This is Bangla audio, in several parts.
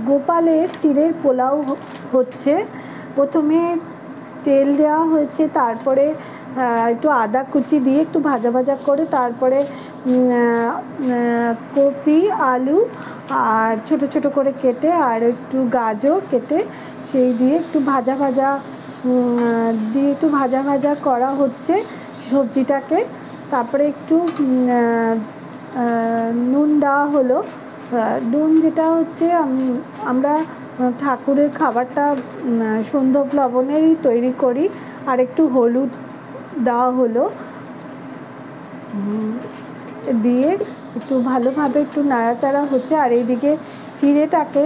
গোপালের চিড়ের পোলাও হচ্ছে। প্রথমে তেল দেওয়া হয়েছে, তারপরে একটু আদা কুচি দিয়ে একটু ভাজা ভাজা করে তারপরে কপি আলু আর ছোট ছোট করে কেটে আর একটু গাজর কেটে সেই দিয়ে একটু ভাজা ভাজা করা হচ্ছে সবজিটাকে। তারপরে একটু নুন দেওয়া হলো। নুন যেটা হচ্ছে আমরা ঠাকুরের খাবারটা সন্ধব লবণেরই তৈরি করি। আর একটু হলুদ দেওয়া হলো, দিয়ে একটু ভালোভাবে একটু নাড়াচাড়া হচ্ছে। আর এইদিকে চিড়েটাকে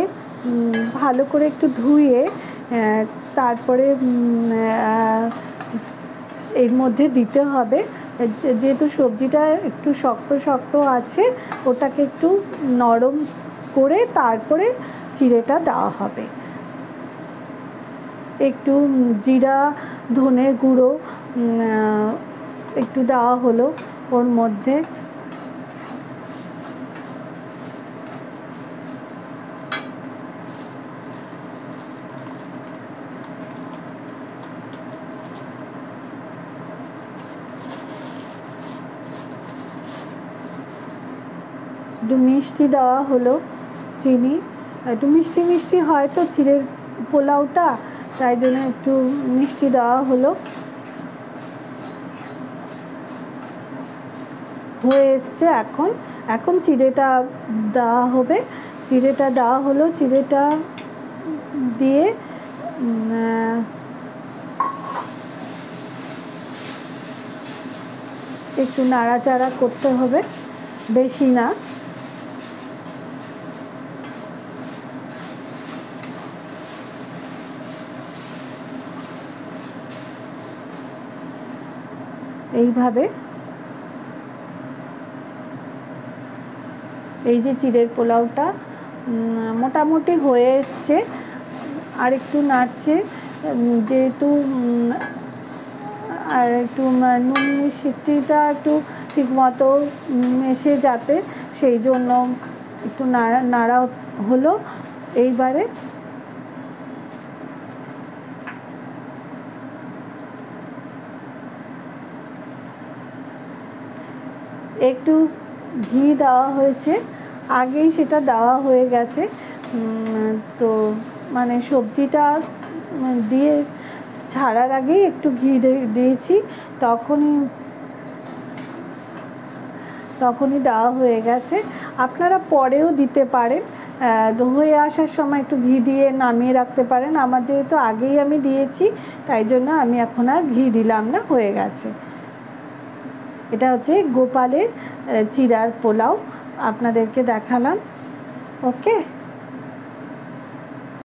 ভালো করে একটু ধুয়ে তারপরে এর মধ্যে দিতে হবে। যেহেতু সবজিটা একটু শক্ত শক্ত আছে, ওটাকে একটু নরম করে তারপরে চিড়েটা দেওয়া হবে। একটু জিরা ধনে গুঁড়ো একটু দেওয়া হলো ওর মধ্যে। একটু মিষ্টি দেওয়া হলো, চিনি একটু মিষ্টি মিষ্টি হয় তো চিড়ের পোলাওটা, তাই জন্য একটু মিষ্টি দেওয়া হলো। হয়ে এসছে। এখন চিড়েটা দেওয়া হবে। চিড়েটা দেওয়া হলো, চিড়েটা দিয়ে একটু নাড়াচাড়া করতে হবে, বেশি না। এইভাবে এই যে চিড়ের পোলাওটা মোটামুটি হয়ে এসছে। আর একটু নাড়ছে, যেহেতু আর একটু নুন মিষ্টিটা একটু ঠিকমতো মেশে যাতে, সেই জন্য একটু নাড়া হলো। এইবারে একটু ঘি দেওয়া হয়েছে, আগেই সেটা দেওয়া হয়ে গেছে। তো মানে সবজিটা দিয়ে ছাড়ার আগেই একটু ঘি দিয়েছি, তখনই দেওয়া হয়ে গেছে। আপনারা পরেও দিতে পারেন, হয়ে আসার সময় একটু ঘি দিয়ে নামিয়ে রাখতে পারেন। আমার যেহেতু আগেই আমি দিয়েছি, তাই জন্য আমি এখন আর ঘি দিলাম না, হয়ে গেছে। এটা হচ্ছে গোপালের চিড়ার পোলাও, আপনাদেরকে দেখালাম। ওকে।